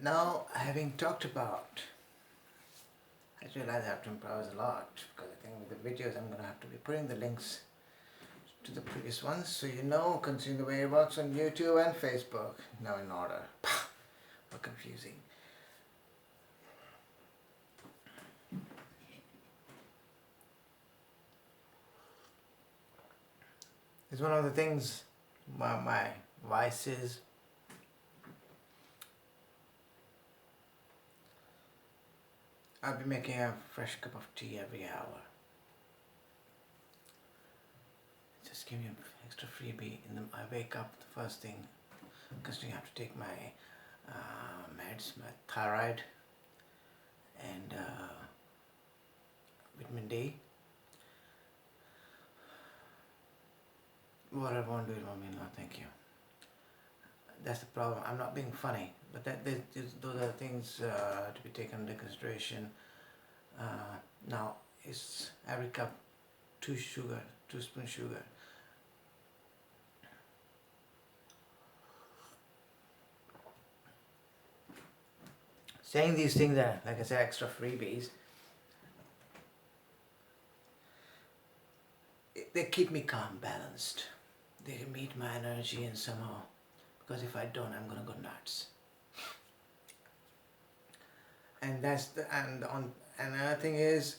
Now, having talked about, I realize I have to improvise a lot because I think with the videos I'm going to have to be putting the links to the previous ones so you know, considering the way it works on YouTube and Facebook. Now in order. What confusing. It's one of the things, my vices. I'll be making a fresh cup of tea every hour. Just give me an extra freebie. I wake up the first thing, considering I have to take my meds, my thyroid and vitamin D. What I won't do it won't mean no thank you. That's the problem. I'm not being funny, but those are things to be taken into consideration. Now, it's every cup 2 spoon sugar. Saying these things are, like I said, extra freebies. They keep me calm, balanced. They meet my energy and somehow, because if I don't, I'm gonna go nuts. And another thing is,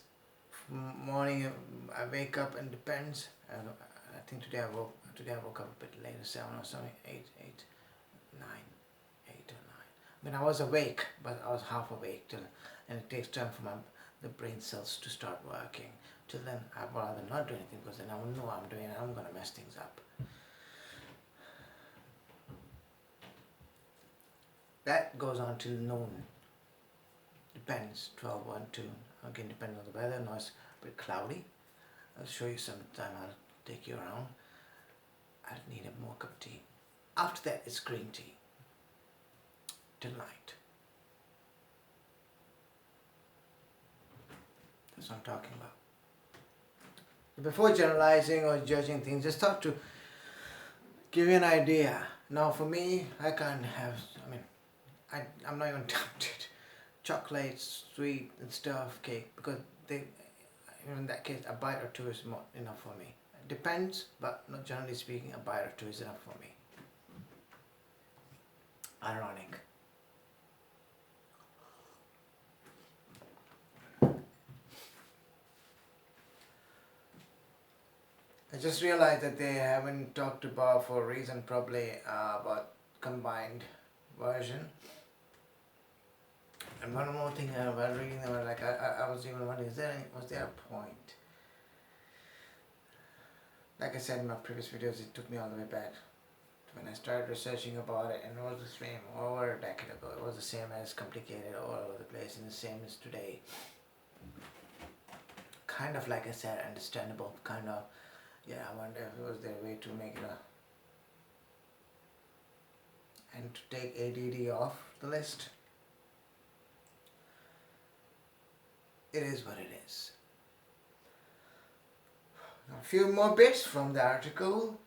morning I wake up and depends. I think today I woke up a bit later, 7 or something, 8 or 9. I mean, I was awake, but I was half awake till, and it takes time for the brain cells to start working. Till then, I'd rather not do anything because then I will know what I'm doing and I'm gonna mess things up. That goes on till noon. Depends, 12, 1, 2. Again, depending on the weather. Now it's a bit cloudy. I'll show you sometime. I'll take you around. I need a more cup of tea. After that, it's green tea. Till night. That's what I'm talking about. Before generalizing or judging things, just thought to give you an idea. Now for me, I can't have, I'm not even tempted. Chocolate, sweet and stuff, cake, because in that case, a bite or two is more enough for me. It depends, but not generally speaking, a bite or two is enough for me. Ironic. I just realized that they haven't talked about, for a reason probably, about combined version. And one more thing, while reading them, I was even wondering, was there a point? Like I said in my previous videos, it took me all the way back to when I started researching about it, and it was the same over a decade ago. It was the same as complicated all over the place, and the same as today. Kind of, like I said, understandable, kind of. Yeah, I wonder if it was their way to make it and to take ADD off the list. It is what it is. A few more bits from the article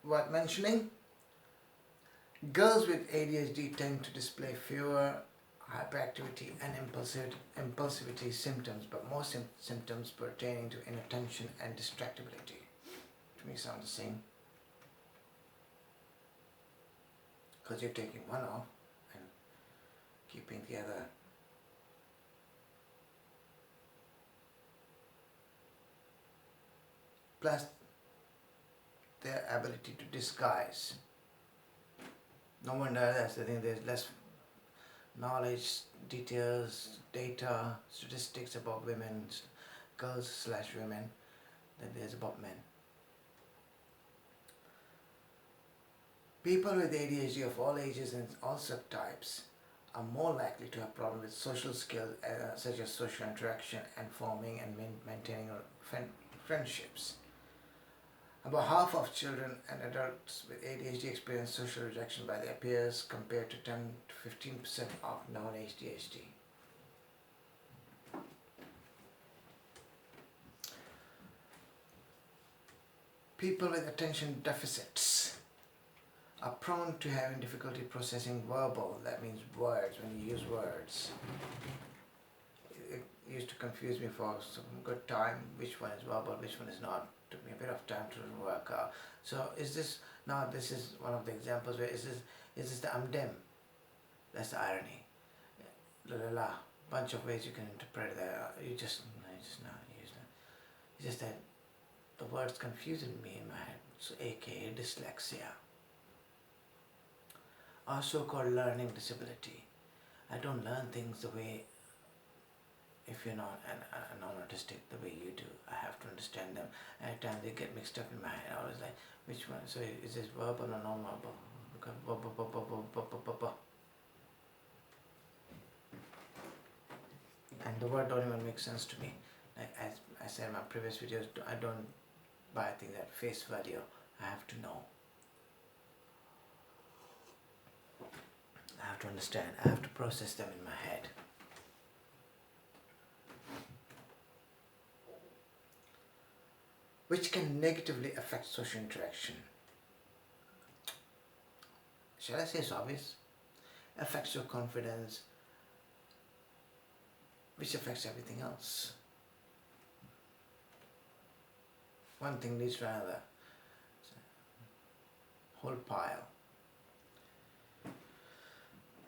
worth mentioning. Girls with ADHD tend to display fewer hyperactivity and impulsivity symptoms, but more symptoms pertaining to inattention and distractibility. To me, sound the same. Because you're taking one off and keeping the other. Plus their ability to disguise. No wonder that's the thing, there's less knowledge, details, data, statistics about women, girls/women, than there's about men. People with ADHD of all ages and all subtypes are more likely to have problems with social skills such as social interaction and forming and maintaining friendships. About half of children and adults with ADHD experience social rejection by their peers compared to 10 to 15% of non-ADHD. People with attention deficits are prone to having difficulty processing verbal, that means words, when you use words. It used to confuse me for some good time, which one is verbal, which one is not. Took me a bit of time to work out. So is this, now this is one of the examples where is this the dim? That's the irony. La la la, bunch of ways you can interpret that. You just not use that. It's just that the words confusing me in my head, so aka dyslexia. Or so-called learning disability. I don't learn things the way, if you're not a non-autistic, the way you do. I have to understand them. At times they get mixed up in my head. I was like, which one? So is this verbal or non-verbal? And the word don't even make sense to me. Like as I said in my previous videos, I don't buy things at face value. I have to know. I have to understand. I have to process them in my head. Which can negatively affect social interaction. Shall I say it's obvious? Affects your confidence, which affects everything else. One thing leads to another. Whole pile.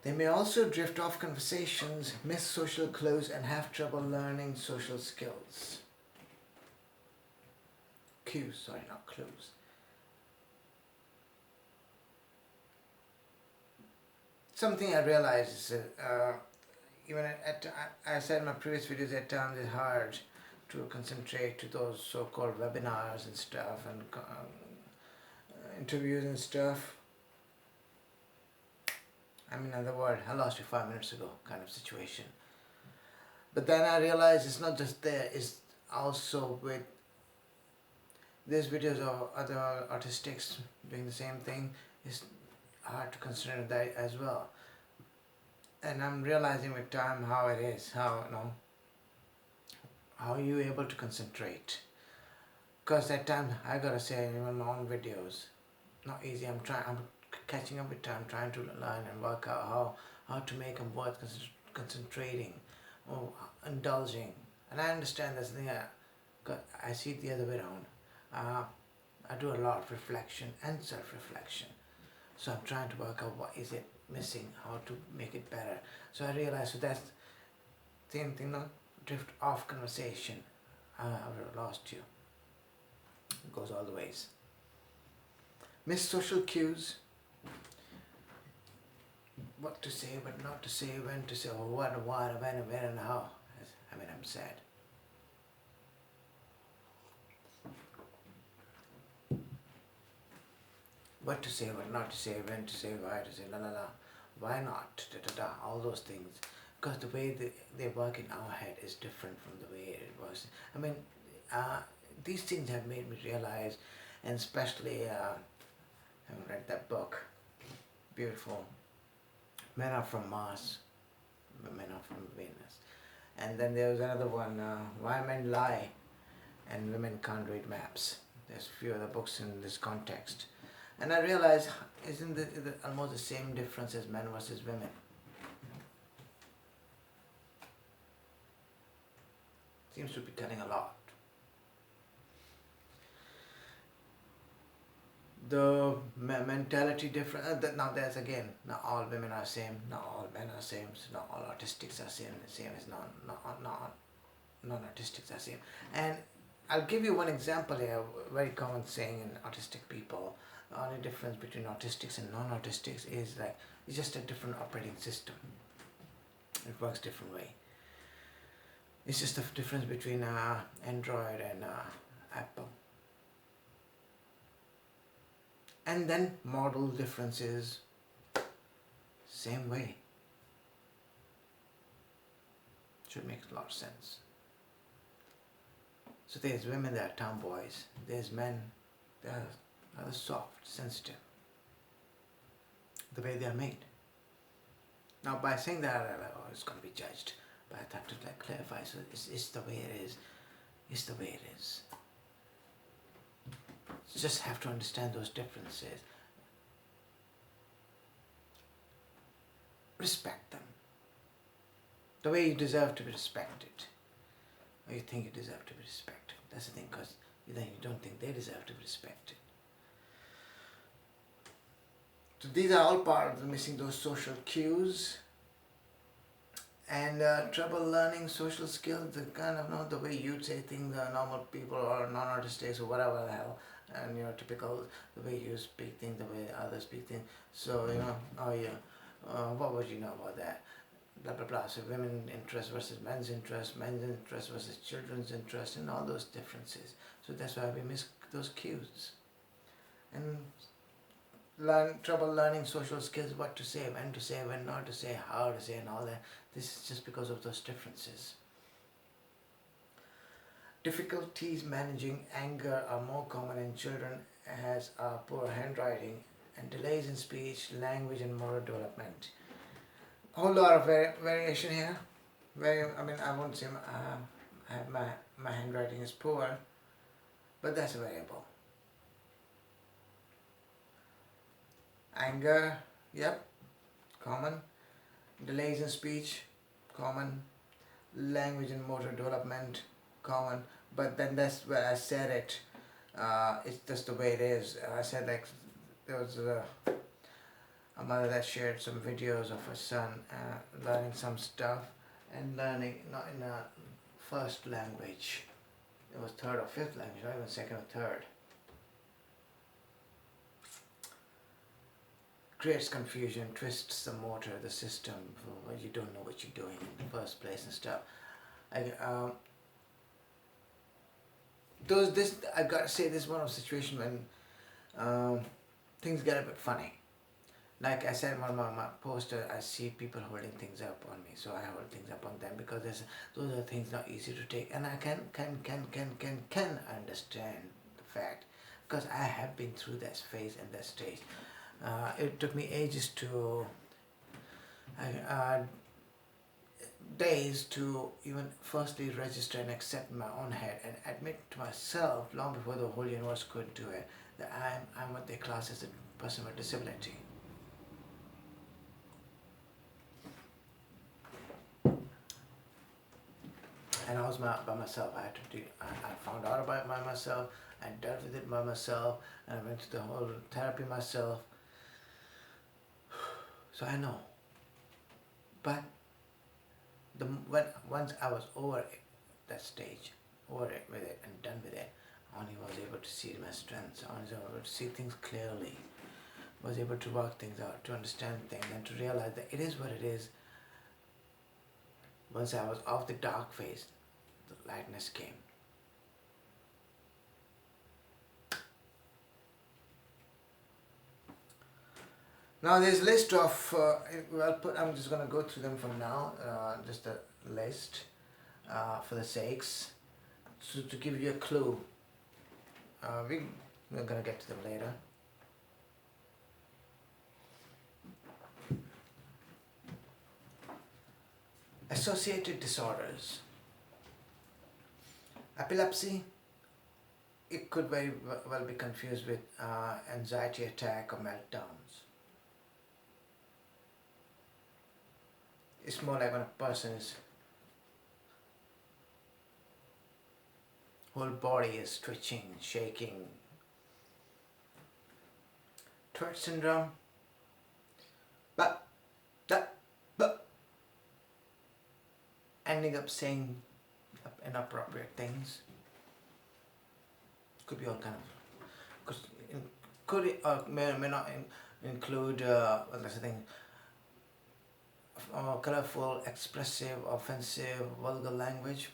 They may also drift off conversations, miss social clues, and have trouble learning social skills. Cues, sorry, not clues. Something I realized is even I said in my previous videos, at times it's hard to concentrate to those so-called webinars and stuff and interviews and stuff. I mean, in other words, I lost you 5 minutes ago kind of situation. But then I realized it's not just there, it's also with these videos of other autistics doing the same thing. It's hard to consider that as well. And I'm realizing with time how it is, how are you able to concentrate? Because at times I gotta say, even my own videos, not easy. I'm catching up with time, trying to learn and work out how to make them worth concentrating or indulging. And I understand that's the thing. I see it the other way around. I do a lot of reflection and self-reflection. So I'm trying to work out what is it missing, how to make it better. So I realized, so that's the same thing, not drift off conversation. I would have lost you. It goes all the ways. Miss social cues. What to say, what not to say, when to say, or what, when, and where, and how. I mean, I'm sad. What to say, what not to say, when to say, why to say, la la la, why not, da da da, all those things. Because the way they work in our head is different from the way it works. I mean, these things have made me realize, and especially, I've read that book, beautiful, Men Are From Mars, Men Are From Venus. And then there was another one, Why Men Lie and Women Can't Read Maps. There's a few other books in this context. And I realized, isn't it almost the same difference as men versus women? Seems to be telling a lot. The mentality difference, now there's again, not all women are same, not all men are same, so not all autistics are same as non-autistics are same. And I'll give you one example here, a very common saying in autistic people. The only difference between autistics and non-autistics is like, it's just a different operating system. It works different way. It's just the difference between Android and Apple. And then model differences, same way. Should make a lot of sense. So there's women that are tomboys, there's men that are rather soft, sensitive, the way they are made. Now by saying that, it's going to be judged, but I have to clarify, so it's the way it is, it's the way it is. You just have to understand those differences. respect them. The way you deserve to be respected. Or you think you deserve to be respected. That's the thing, because then you don't think they deserve to be respected. So these are all part of the missing those social cues. And trouble learning social skills, the kind of, the way you say things, normal people or non-artists or whatever the hell, and typical, the way you speak things, the way others speak things. So oh yeah, what would you know about that? Blah blah blah. So women's interest versus men's interest versus children's interest, and all those differences. So that's why we miss those cues. And trouble learning social skills, what to say, when not to say, how to say, and all that. This is just because of those differences. Difficulties managing anger are more common in children as poor handwriting and delays in speech, language, and motor development. A whole lot of variation here. I won't say my handwriting is poor, but that's a variable. Anger, yep, common. Delays in speech, common. Language and motor development, common. But then that's where I said it. It's just the way it is. I said, like, there was a mother that shared some videos of her son learning some stuff and learning not in a first language. It was third or fifth language, not even second or third. Creates confusion, twists the motor, the system, you don't know what you're doing in the first place and stuff. I gotta say, this is one of the situations when things get a bit funny. Like I said in one of my posters, I see people holding things up on me, so I hold things up on them, because those are things not easy to take, and I can understand the fact, because I have been through that phase and that stage. It took me ages days to even firstly register and accept in my own head and admit to myself, long before the whole universe could do it, that I'm what they class as a person with disability. And I was by myself. I found out about it by myself. I dealt with it by myself, and I went to the whole therapy myself. So I know. But once I was over that stage, over it with it and done with it, I only was able to see my strengths. I was able to see things clearly. Was able to work things out, to understand things, and to realize that it is what it is. Once I was off the dark phase, the lightness came. Now there's a list of, I'm just going to go through them for now, just a list for the sakes, so to give you a clue. We're going to get to them later. Associated disorders. Epilepsy, it could very well be confused with anxiety attack or meltdowns. It's more like when a person's whole body is twitching, shaking. Tourette syndrome, ending up saying inappropriate things. Could be all kind of, could it may or may not include that's the thing, colorful, expressive, offensive, vulgar language.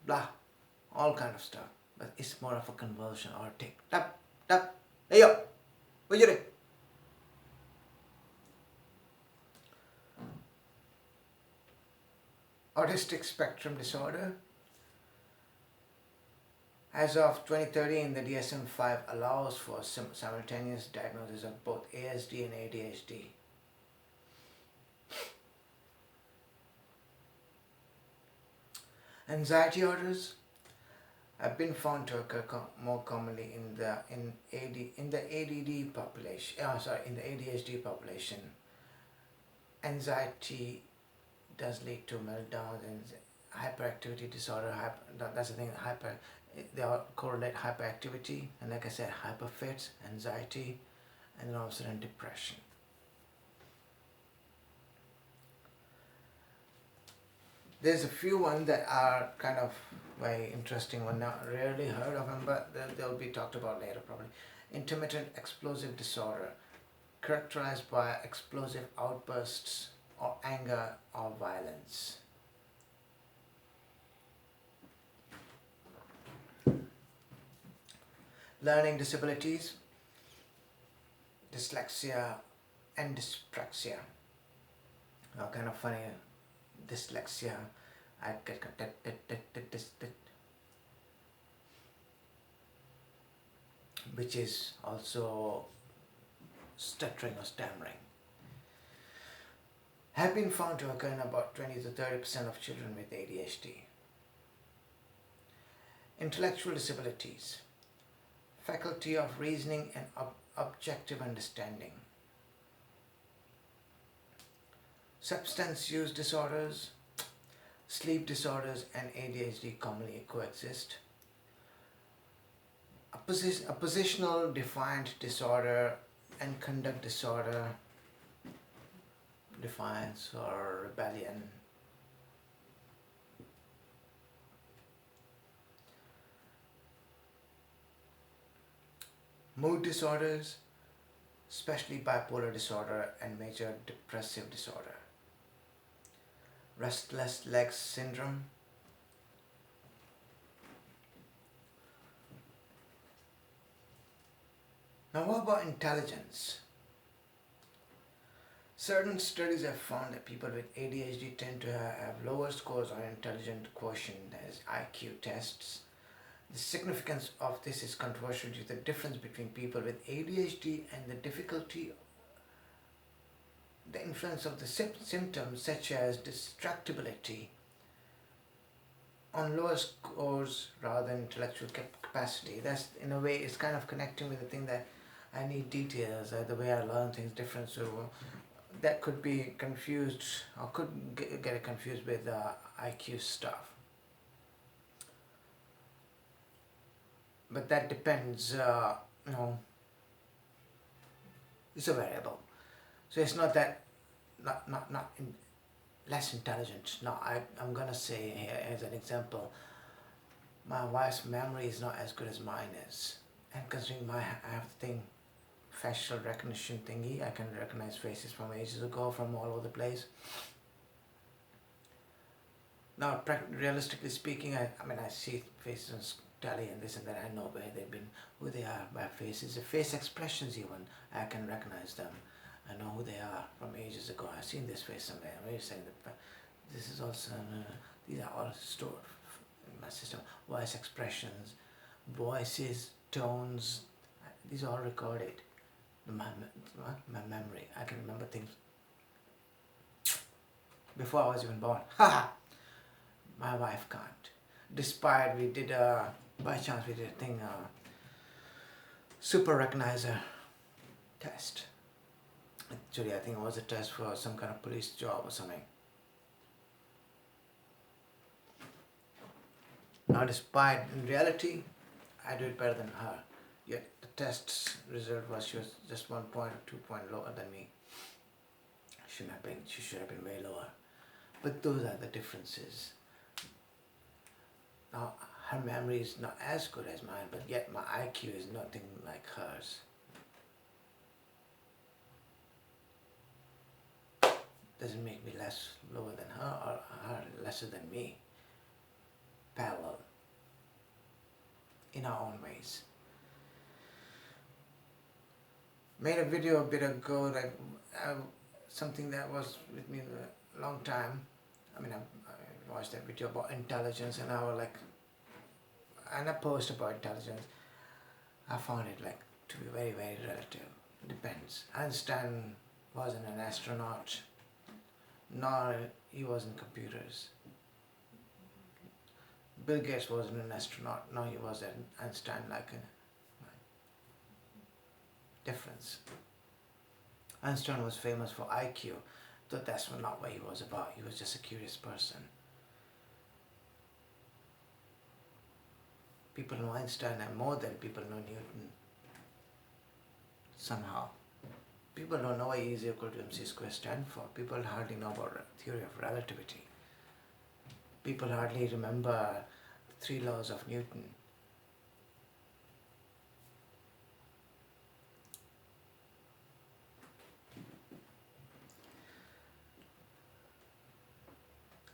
Blah, all kind of stuff. But it's more of a convulsion or a tick. Tap, tap, hey yo, what you doing? Autistic spectrum disorder. As of 2013, the DSM-5 allows for simultaneous diagnosis of both ASD and ADHD. Anxiety orders. have been found to occur more commonly in the ADD population. In the ADHD population. Anxiety does lead to meltdowns and hyperactivity disorder. That's the thing. They all correlate hyperactivity, and like I said, hyperfits, anxiety, and then also in depression. There's a few ones that are kind of very interesting one. Now, rarely heard of them, but they'll be talked about later probably. Intermittent explosive disorder, characterized by explosive outbursts or anger or violence. Learning disabilities, dyslexia and dyspraxia. Kind of funny, dyslexia, I get which is also stuttering or stammering, have been found to occur in about 20 to 30% of children with ADHD. Intellectual disabilities, faculty of reasoning and objective understanding. Substance use disorders, sleep disorders and ADHD commonly coexist. A positional defiant disorder and conduct disorder, defiance or rebellion. Mood disorders, especially bipolar disorder and major depressive disorder. Restless legs syndrome. Now what about intelligence? Certain studies have found that people with ADHD tend to have lower scores on intelligence quotient, as IQ tests. The significance of this is controversial due to the difference between people with ADHD and the difficulty, the influence of the symptoms such as distractibility on lower scores rather than intellectual capacity. That's, in a way, it's kind of connecting with the thing that I need details, the way I learn things different, so that could be confused, or could get it confused with IQ stuff. But that depends, it's a variable. So it's not that, less intelligent. No, I'm gonna say here as an example, my wife's memory is not as good as mine is. And considering I have the thing, facial recognition thingy, I can recognize faces from ages ago from all over the place. Now, realistically speaking, I see faces on telly and this and that. I know where they've been, who they are by faces, the face expressions even. I can recognize them. I know who they are from ages ago. I've seen this face somewhere. I'm really saying that this is also, these are all stored in my system. Voice expressions, voices, tones, these are all recorded. My memory, I can remember things before I was even born. My wife can't. Despite we did by chance we did a thing, super recognizer test. Actually, I think it was a test for some kind of police job or something. Now, despite in reality, I do it better than her. Yet the test's result was she was just 1 point or 2 points lower than me. She should have been way lower. But those are the differences. Now, her memory is not as good as mine, but yet my IQ is nothing like hers. Doesn't make me lower than her or her lesser than me. Parallel. In our own ways. Made a video a bit ago that something that was with me a long time. I watched that video about intelligence, and I was like, and I post about intelligence. I found it to be very, very relative. It depends. Einstein wasn't an astronaut, nor he was in computers. Bill Gates wasn't an astronaut. No, he was an Einstein, like a difference. Einstein was famous for IQ, but that's not what he was about. He was just a curious person. People know Einstein and more than people know Newton. Somehow. People don't know what E is equal to mc squared stand for. People hardly know about the theory of relativity. People hardly remember the 3 laws of Newton.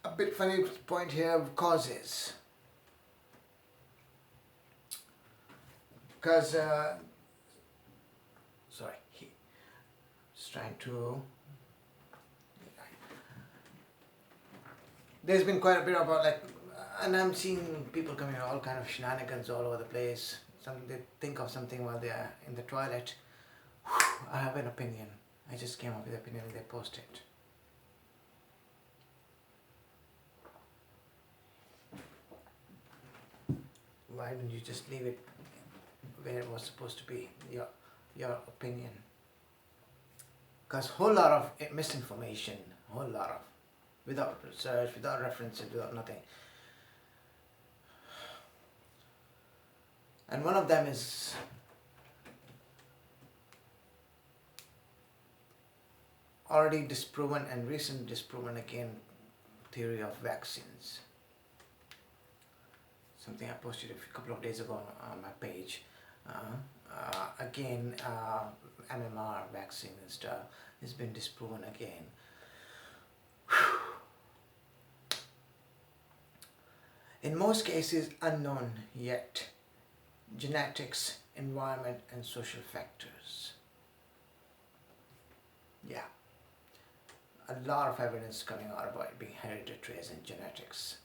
A bit funny point here of causes. Because, sorry, just trying to, there's been quite a bit about and I'm seeing people coming all kind of shenanigans all over the place. They think of something while they are in the toilet. I have an opinion. I just came up with an opinion and they post it. Why don't you just leave it where it was supposed to be, your opinion? Because whole lot of misinformation, whole lot of, without research, without references, without nothing. And one of them is already disproven and recently disproven again, theory of vaccines. Something I posted a couple of days ago on my page. Again, MMR vaccine and stuff has been disproven again. In most cases unknown yet. Genetics, environment and social factors. Yeah. A lot of evidence coming out about it being hereditary as in genetics.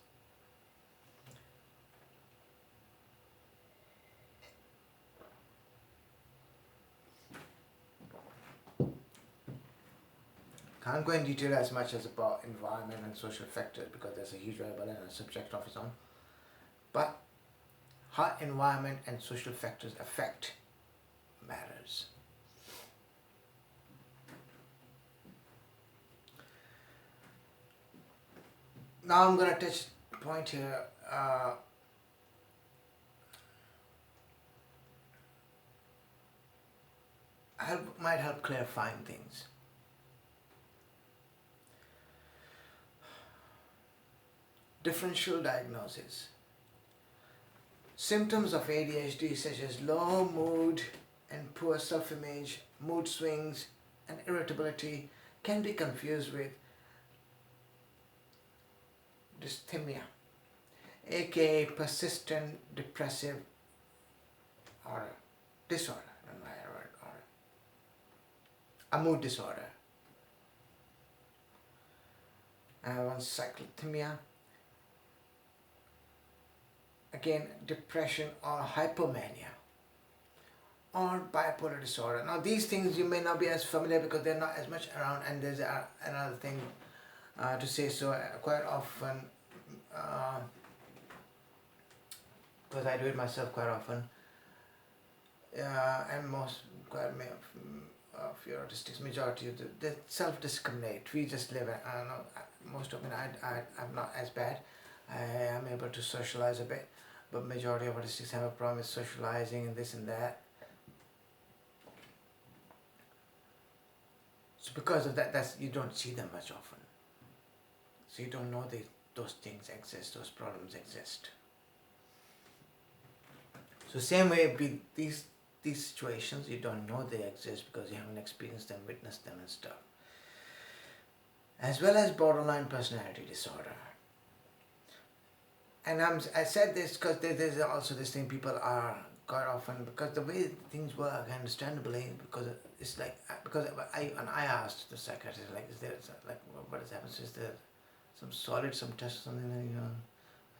Can't go in detail as much as about environment and social factors because there's a huge variable and a subject of its own. But how environment and social factors affect matters. Now I'm going to touch a point here. Might help clarifying things. Differential diagnosis. Symptoms of ADHD such as low mood and poor self-image, mood swings and irritability can be confused with dysthymia, aka persistent depressive or disorder. I don't know why I wrote or a mood disorder. And one cyclothymia. Again, depression or hypomania or bipolar disorder. Now these things you may not be as familiar because they're not as much around, and there's another thing to say. So quite often, because I do it myself quite often, and most quite of your autistics, majority of they self-discriminate. We just live, I don't know, most of it I'm not as bad. I am able to socialize a bit, but majority of autistics have a problem with socializing and this and that. So because of that, you don't see them much often. So you don't know those things exist, those problems exist. So same way with these situations, you don't know they exist because you haven't experienced them, witnessed them and stuff. As well as borderline personality disorder. And I said this because there's also this thing people are quite often, because the way things work, understandably, because it's like, because I asked the psychiatrist, like, is there, like, what has happened? Is there some test or something, and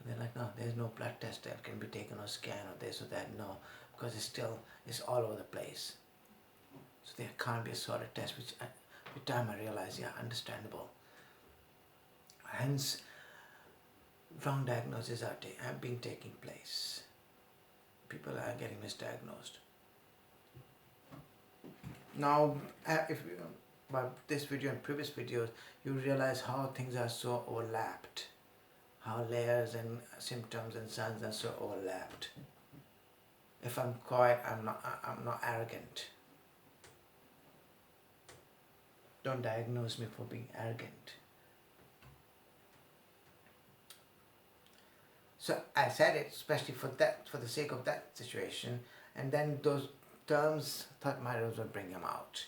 they're like, no, there's no blood test that can be taken or scan or this or that, no, because it's all over the place. So there can't be a solid test, which with time I realized, yeah, understandable. Hence, wrong diagnoses have been taking place. People are getting misdiagnosed. Now, if you, by this video and previous videos, you realize how things are so overlapped, how layers and symptoms and signs are so overlapped. If I'm quiet, I'm not arrogant. Don't diagnose me for being arrogant. So I said it especially for the sake of that situation, and then those terms thought might as well bring them out.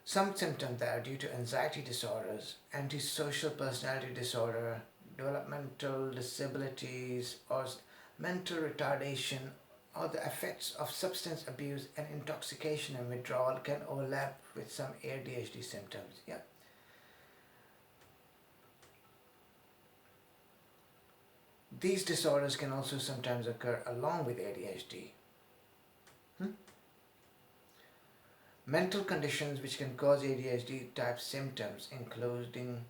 Some symptoms that are due to anxiety disorders, antisocial personality disorder, developmental disabilities, or mental retardation, or the effects of substance abuse and intoxication and withdrawal can overlap with some ADHD symptoms. Yeah. These disorders can also sometimes occur along with ADHD. Mental conditions which can cause ADHD type symptoms including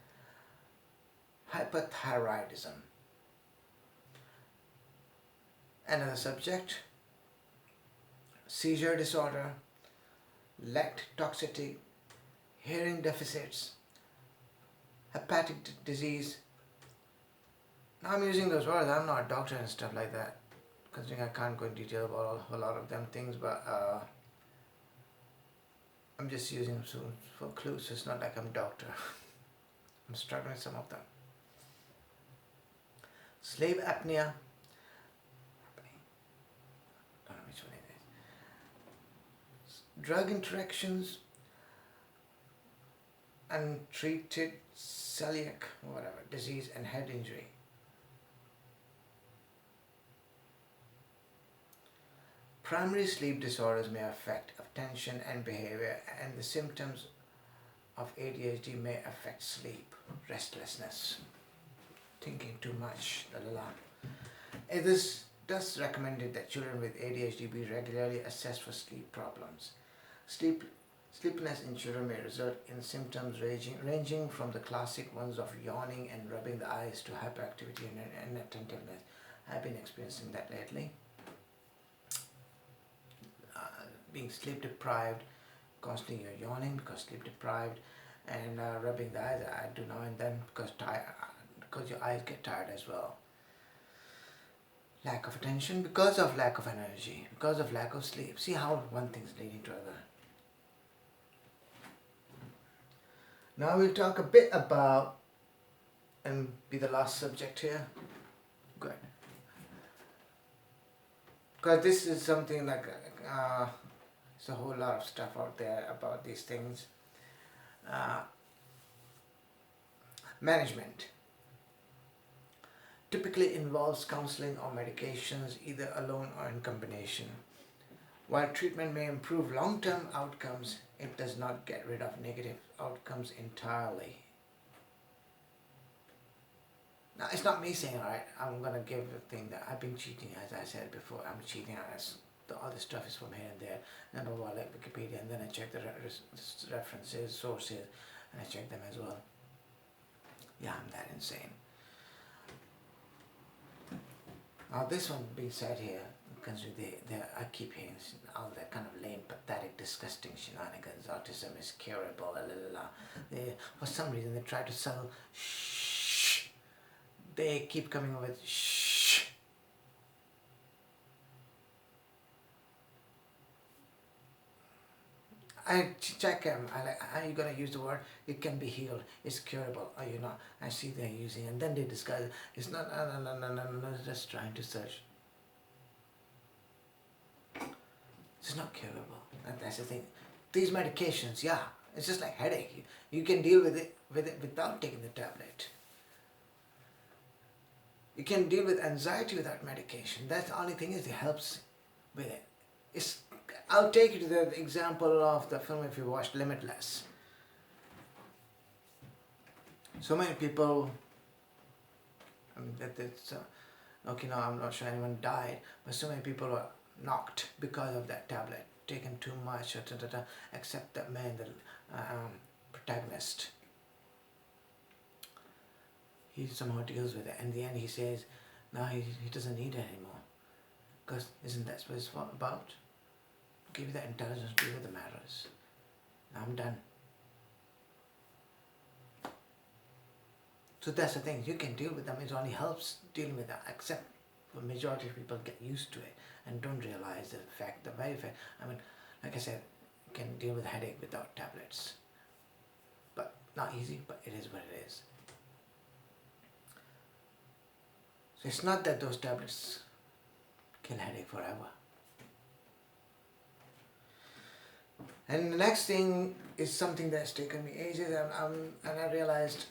hyperthyroidism. Another subject, seizure disorder, lact toxicity, hearing deficits, hepatic disease. Now I'm using those words, I'm not a doctor and stuff like that, considering I can't go in detail about a whole lot of them things, but I'm just using them for clues, so it's not like I'm a doctor. I'm struggling with some of them. Sleep apnea, don't know which one it is. Drug interactions, untreated celiac, whatever, disease and head injury. Primary sleep disorders may affect attention and behavior, and the symptoms of ADHD may affect sleep, restlessness, thinking too much, It is thus recommended that children with ADHD be regularly assessed for sleep problems. Sleepiness in children may result in symptoms ranging from the classic ones of yawning and rubbing the eyes to hyperactivity and inattentiveness. I've been experiencing that lately. Being sleep deprived, constantly you're yawning because sleep deprived, and rubbing the eyes I do now and then because your eyes get tired as well. Lack of attention because of lack of energy, because of lack of sleep. See how one thing's leading to other. Now we'll talk a bit about, and be the last subject here. Good. Because this is something like there's a whole lot of stuff out there about these things. Management typically involves counseling or medications, either alone or in combination. While treatment may improve long-term outcomes, it does not get rid of negative outcomes entirely. Now, it's not me saying, alright, I'm going to give a thing that I've been cheating, as I said before. I'm cheating as all this stuff is from here and there, and blah, blah, blah, like Wikipedia, and then I check the references, sources, and I check them as well. Yeah, I'm that insane. Now this one being said here, because I keep hearing all that kind of lame, pathetic, disgusting shenanigans. Autism is curable, for some reason they try to sell shh. They keep coming up with shh. I check them. I like, how are you gonna use the word? It can be healed. It's curable. Or I see they're using, and then they disguise it. It's not. No. Just trying to search. It's not curable. And that's the thing. These medications, yeah, it's just like headache. You can deal with it without taking the tablet. You can deal with anxiety without medication. That's the only thing is it helps with it. I'll take you to the example of the film if you watched Limitless. So many people, okay, no, I'm not sure anyone died, but so many people were knocked because of that tablet, taken too much, except that man, the protagonist. he somehow deals with it. And in the end he says, no, he doesn't need it anymore. Because isn't that what it's about? Give you that intelligence, deal with the matters. Now I'm done. So that's the thing, you can deal with them, it only helps dealing with that, except the majority of people get used to it and don't realize the very fact, like I said, you can deal with headache without tablets. But not easy, but it is what it is. So it's not that those tablets kill headache forever. And the next thing is something that's taken me ages, and I realized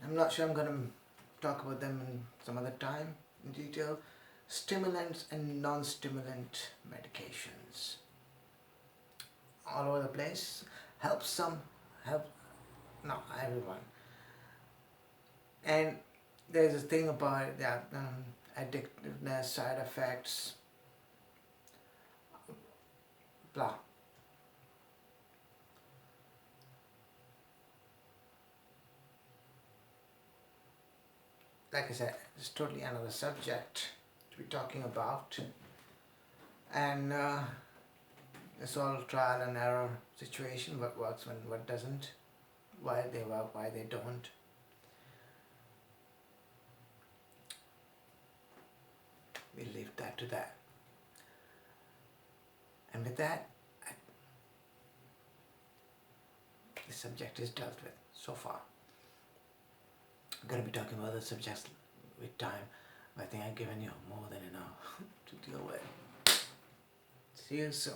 I'm not sure I'm going to talk about them in some other time in detail. Stimulants and non-stimulant medications. All over the place. Help some, help not everyone. And there's a thing about that addictiveness, side effects, blah. Like I said, it's totally another subject to be talking about, and it's all trial and error situation, what works and what doesn't, why they work, why they don't. We'll leave that to that. And with that, the subject is dealt with so far. I'm going to be talking about other subjects with time, but I think I've given you more than enough to deal with. See you soon.